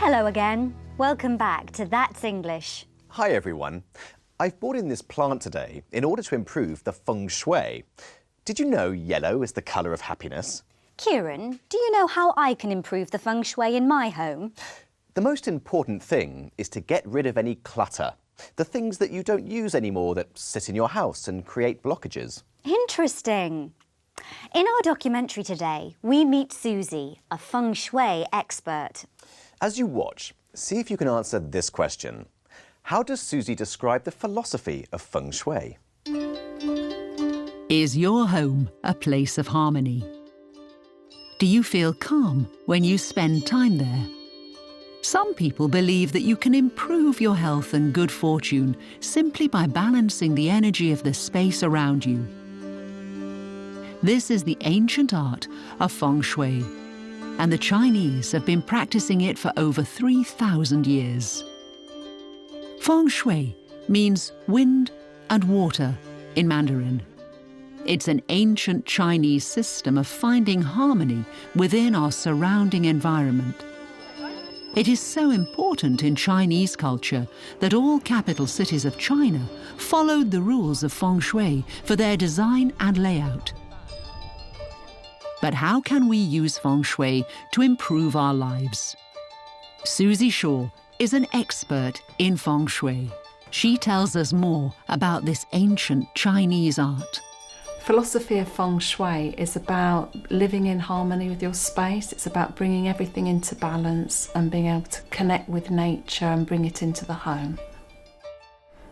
Hello again. Welcome back to That's English. Hi everyone. I've brought in this plant today in order to improve the feng shui. Did you know yellow is the colour of happiness? Kieran, do you know how I can improve the feng shui in my home? The most important thing is to get rid of any clutter. The things that you don't use anymore that sit in your house and create blockages. Interesting. In our documentary today, we meet Susie, a feng shui expert. As you watch, see if you can answer this question. How does Susie describe the philosophy of feng shui? Is your home a place of harmony? Do you feel calm when you spend time there? Some people believe that you can improve your health and good fortune simply by balancing the energy of the space around you. This is the ancient art of feng shui, and the Chinese have been practicing it for over 3,000 years. Feng shui means wind and water in Mandarin. It's an ancient Chinese system of finding harmony within our surrounding environment. It is so important in Chinese culture that all capital cities of China followed the rules of feng shui for their design and layout. But how can we use feng shui to improve our lives? Susie Shaw is an expert in feng shui. She tells us more about this ancient Chinese art. Philosophy of feng shui is about living in harmony with your space. It's about bringing everything into balance and being able to connect with nature and bring it into the home.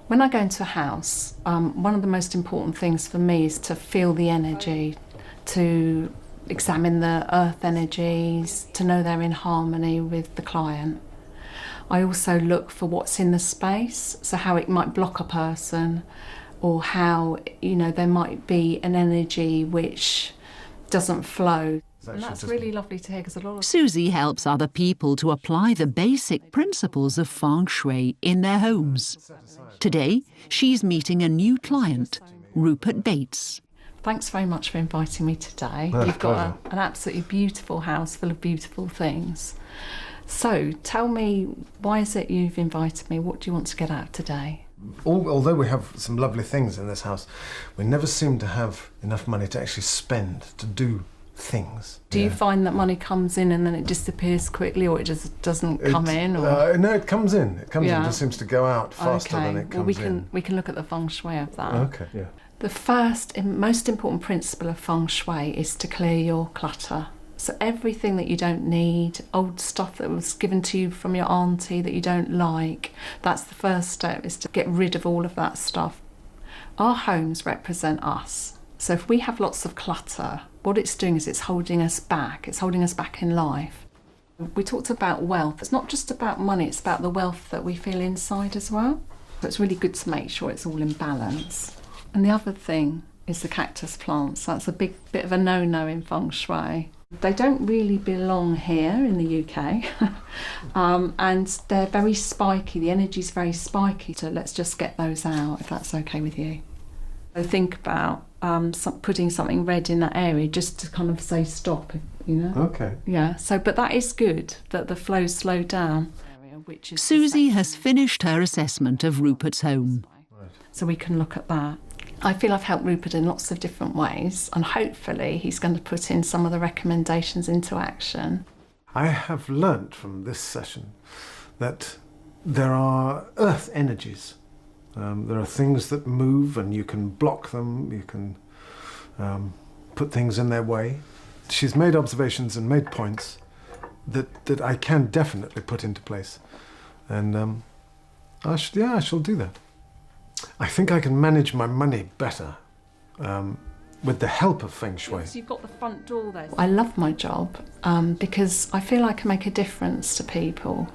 When I go into a house, one of the most important things for me is to feel the energy, to examine the earth energies, to know they're in harmony with the client. I also look for what's in the space, so how it might block a person, or how, there might be an energy which doesn't flow. And that's really lovely to hear, because a lot of... Susie helps other people to apply the basic principles of feng shui in their homes. Today, she's meeting a new client, Rupert Bates. Thanks very much for inviting me today. You've got an absolutely beautiful house full of beautiful things. So, tell me, why is it you've invited me? What do you want to get out of today? Although we have some lovely things in this house, we never seem to have enough money to actually spend, to do things. Do you find that money comes in and then it disappears quickly, or it just doesn't come in? Or? No, it comes in. It comes in. It just seems to go out faster than it comes in. We can look at the feng shui of that. Okay, yeah. The first and most important principle of feng shui is to clear your clutter. So everything that you don't need, old stuff that was given to you from your auntie that you don't like, that's the first step, is to get rid of all of that stuff. Our homes represent us. So if we have lots of clutter, what it's doing is it's holding us back. It's holding us back in life. We talked about wealth. It's not just about money, it's about the wealth that we feel inside as well. So it's really good to make sure it's all in balance. And the other thing is the cactus plants. That's a big bit of a no-no in feng shui. They don't really belong here in the UK and they're very spiky. The energy's very spiky, so let's just get those out if that's okay with you. So think about putting something red in that area just to kind of say stop, Okay. Yeah, but that is good that the flow's slowed down. Susie has finished her assessment of Rupert's home. So we can look at that. I feel I've helped Rupert in lots of different ways, and hopefully he's going to put in some of the recommendations into action. I have learnt from this session that there are earth energies. There are things that move and you can block them, you can put things in their way. She's made observations and made points that I can definitely put into place. And I shall do that. I think I can manage my money better with the help of feng shui. Yes, you've got the front door there. I love my job because I feel I can make a difference to people.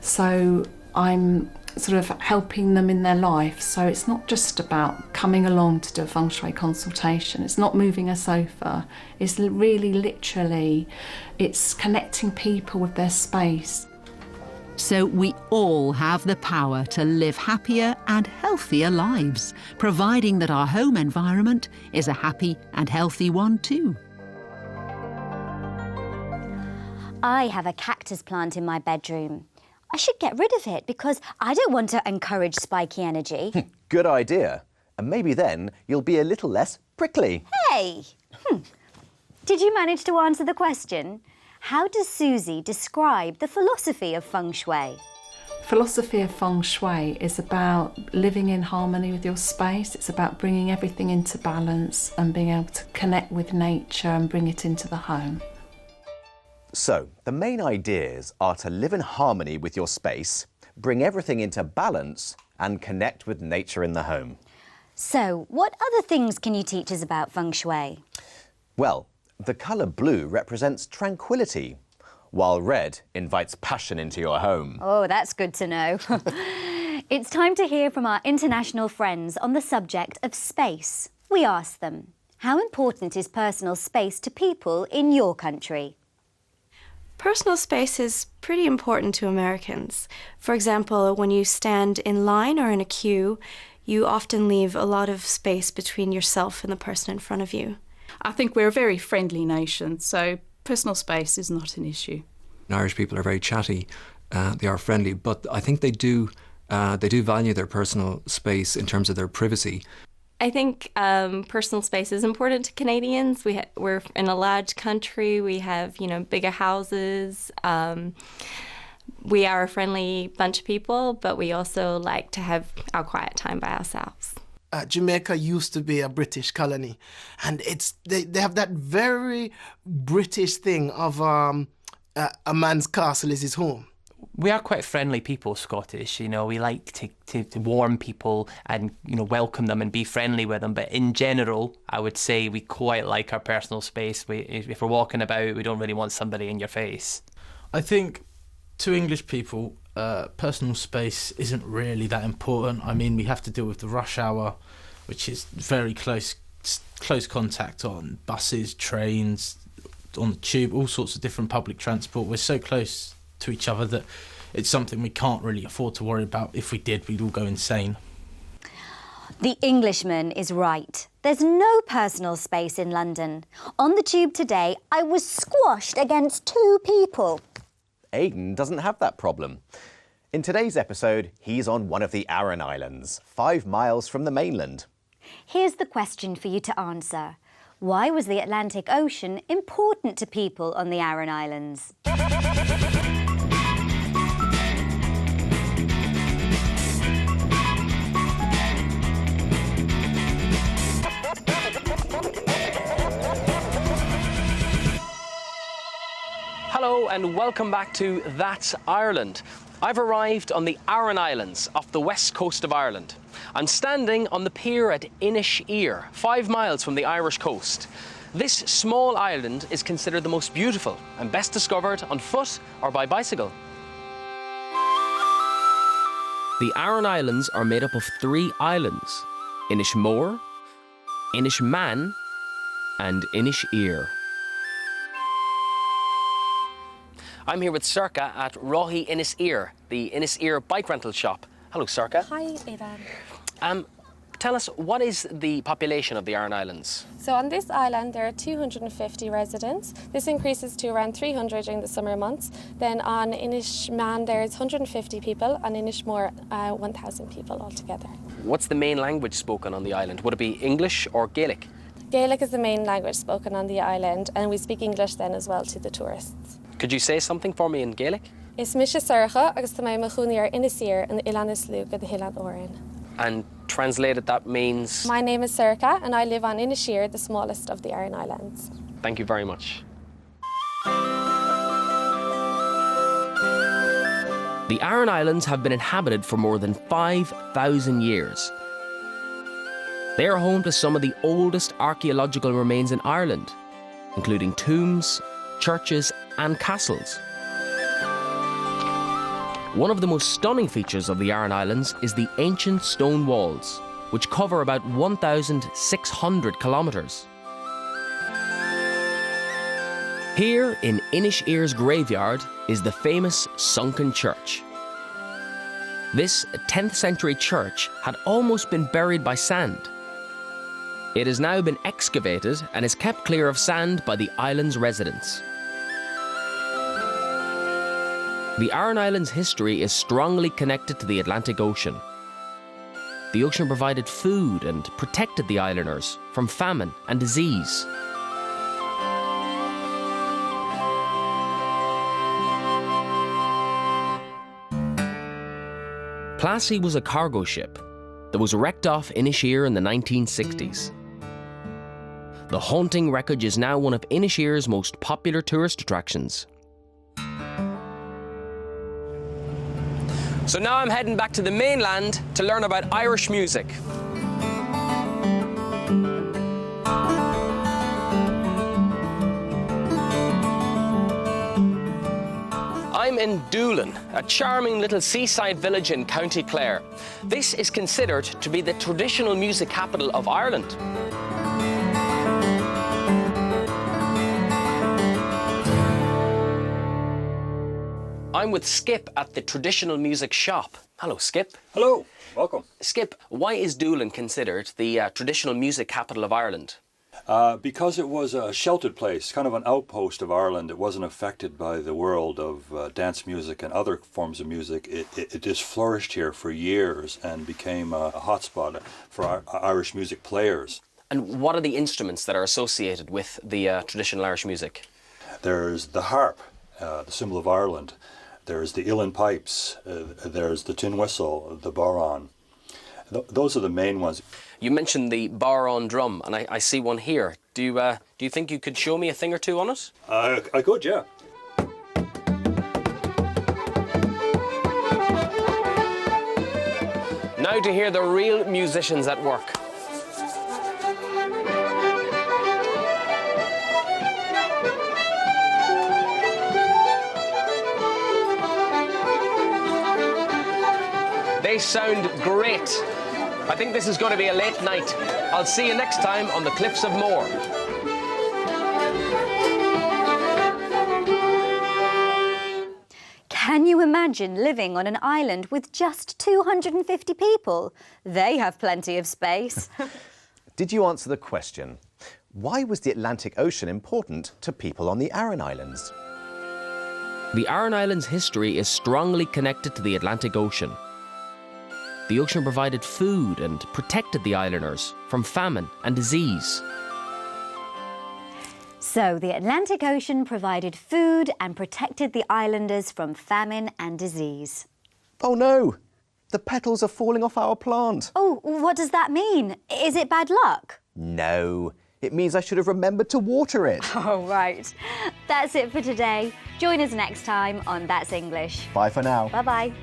So I'm sort of helping them in their life. So it's not just about coming along to do a feng shui consultation. It's not moving a sofa. It's really literally, it's connecting people with their space. So we all have the power to live happier and healthier lives, providing that our home environment is a happy and healthy one too. I have a cactus plant in my bedroom. I should get rid of it because I don't want to encourage spiky energy. Good idea. And maybe then you'll be a little less prickly. Hey! Did you manage to answer the question? How does Susie describe the philosophy of feng shui? Philosophy of feng shui is about living in harmony with your space. It's about bringing everything into balance and being able to connect with nature and bring it into the home. So, the main ideas are to live in harmony with your space, bring everything into balance, and connect with nature in the home. So, what other things can you teach us about feng shui? Well, the colour blue represents tranquility, while red invites passion into your home. Oh, that's good to know. It's time to hear from our international friends on the subject of space. We asked them, how important is personal space to people in your country? Personal space is pretty important to Americans. For example, when you stand in line or in a queue, you often leave a lot of space between yourself and the person in front of you. I think we're a very friendly nation, so personal space is not an issue. Irish people are very chatty, they are friendly, but I think they do value their personal space in terms of their privacy. I think personal space is important to Canadians. We're in a large country. We have, bigger houses. We are a friendly bunch of people, but we also like to have our quiet time by ourselves. Jamaica used to be a British colony, and they have that very British thing of a man's castle is his home. We are quite friendly people, Scottish. We like to warm people and welcome them and be friendly with them. But in general, I would say we quite like our personal space. If we're walking about, we don't really want somebody in your face. I think to English people, personal space isn't really that important. I mean, we have to deal with the rush hour, which is very close contact on buses, trains, on the tube, all sorts of different public transport. We're so close to each other that it's something we can't really afford to worry about. If we did, we'd all go insane. The Englishman is right. There's no personal space in London. On the tube today, I was squashed against 2 people. Aidan doesn't have that problem. In today's episode, he's on one of the Aran Islands, 5 miles from the mainland. Here's the question for you to answer. Why was the Atlantic Ocean important to people on the Aran Islands? Hello and welcome back to That's Ireland. I've arrived on the Aran Islands off the west coast of Ireland. I'm standing on the pier at Inisheer, 5 miles from the Irish coast. This small island is considered the most beautiful and best discovered on foot or by bicycle. The Aran Islands are made up of 3 islands: Inishmore, Inishman and Inisheer. I'm here with Circa at Rohi Inisheer, the Inisheer bike rental shop. Hello, Circa. Hi, Aidan. Tell us, what is the population of the Aran Islands? So on this island there are 250 residents. This increases to around 300 during the summer months. Then on Inishman there's 150 people, and Inishmore 1,000 people altogether. What's the main language spoken on the island? Would it be English or Gaelic? Gaelic is the main language spoken on the island, and we speak English then as well to the tourists. Could you say something for me in Gaelic? Is misha Sarcha agus ta mai machuniar Inisheer and Ilanis Luke at the Hilland Orin. And translated, that means? My name is Circa and I live on Inisheer, the smallest of the Aran Islands. Thank you very much. The Aran Islands have been inhabited for more than 5,000 years. They are home to some of the oldest archaeological remains in Ireland, including tombs, churches and castles. One of the most stunning features of the Aran Islands is the ancient stone walls, which cover about 1,600 kilometres. Here in Inisheer's graveyard is the famous sunken church. This 10th century church had almost been buried by sand. It has now been excavated and is kept clear of sand by the island's residents. The Aran Islands' history is strongly connected to the Atlantic Ocean. The ocean provided food and protected the islanders from famine and disease. Plassey was a cargo ship that was wrecked off Inisheer in the 1960s. The haunting wreckage is now one of Inisheer's most popular tourist attractions. So now I'm heading back to the mainland to learn about Irish music. I'm in Doolin, a charming little seaside village in County Clare. This is considered to be the traditional music capital of Ireland. I'm with Skip at the traditional music shop. Hello, Skip. Hello, welcome. Skip, why is Doolin considered the traditional music capital of Ireland? Because it was a sheltered place, kind of an outpost of Ireland. It wasn't affected by the world of dance music and other forms of music. It just flourished here for years and became a hotspot for Irish music players. And what are the instruments that are associated with the traditional Irish music? There's the harp, the symbol of Ireland. There's the uilleann pipes. There's the tin whistle, the bodhrán. Those are the main ones. You mentioned the bodhrán drum, and I see one here. Do you think you could show me a thing or two on it? I could, yeah. Now to hear the real musicians at work. They sound great. I think this is going to be a late night. I'll see you next time on the Cliffs of Moher. Can you imagine living on an island with just 250 people? They have plenty of space. Did you answer the question? Why was the Atlantic Ocean important to people on the Aran Islands? The Aran Islands' history is strongly connected to the Atlantic Ocean. The ocean provided food and protected the islanders from famine and disease. So the Atlantic Ocean provided food and protected the islanders from famine and disease. Oh no! The petals are falling off our plant. Oh, what does that mean? Is it bad luck? No, it means I should have remembered to water it. Oh, right. That's it for today. Join us next time on That's English. Bye for now. Bye-bye.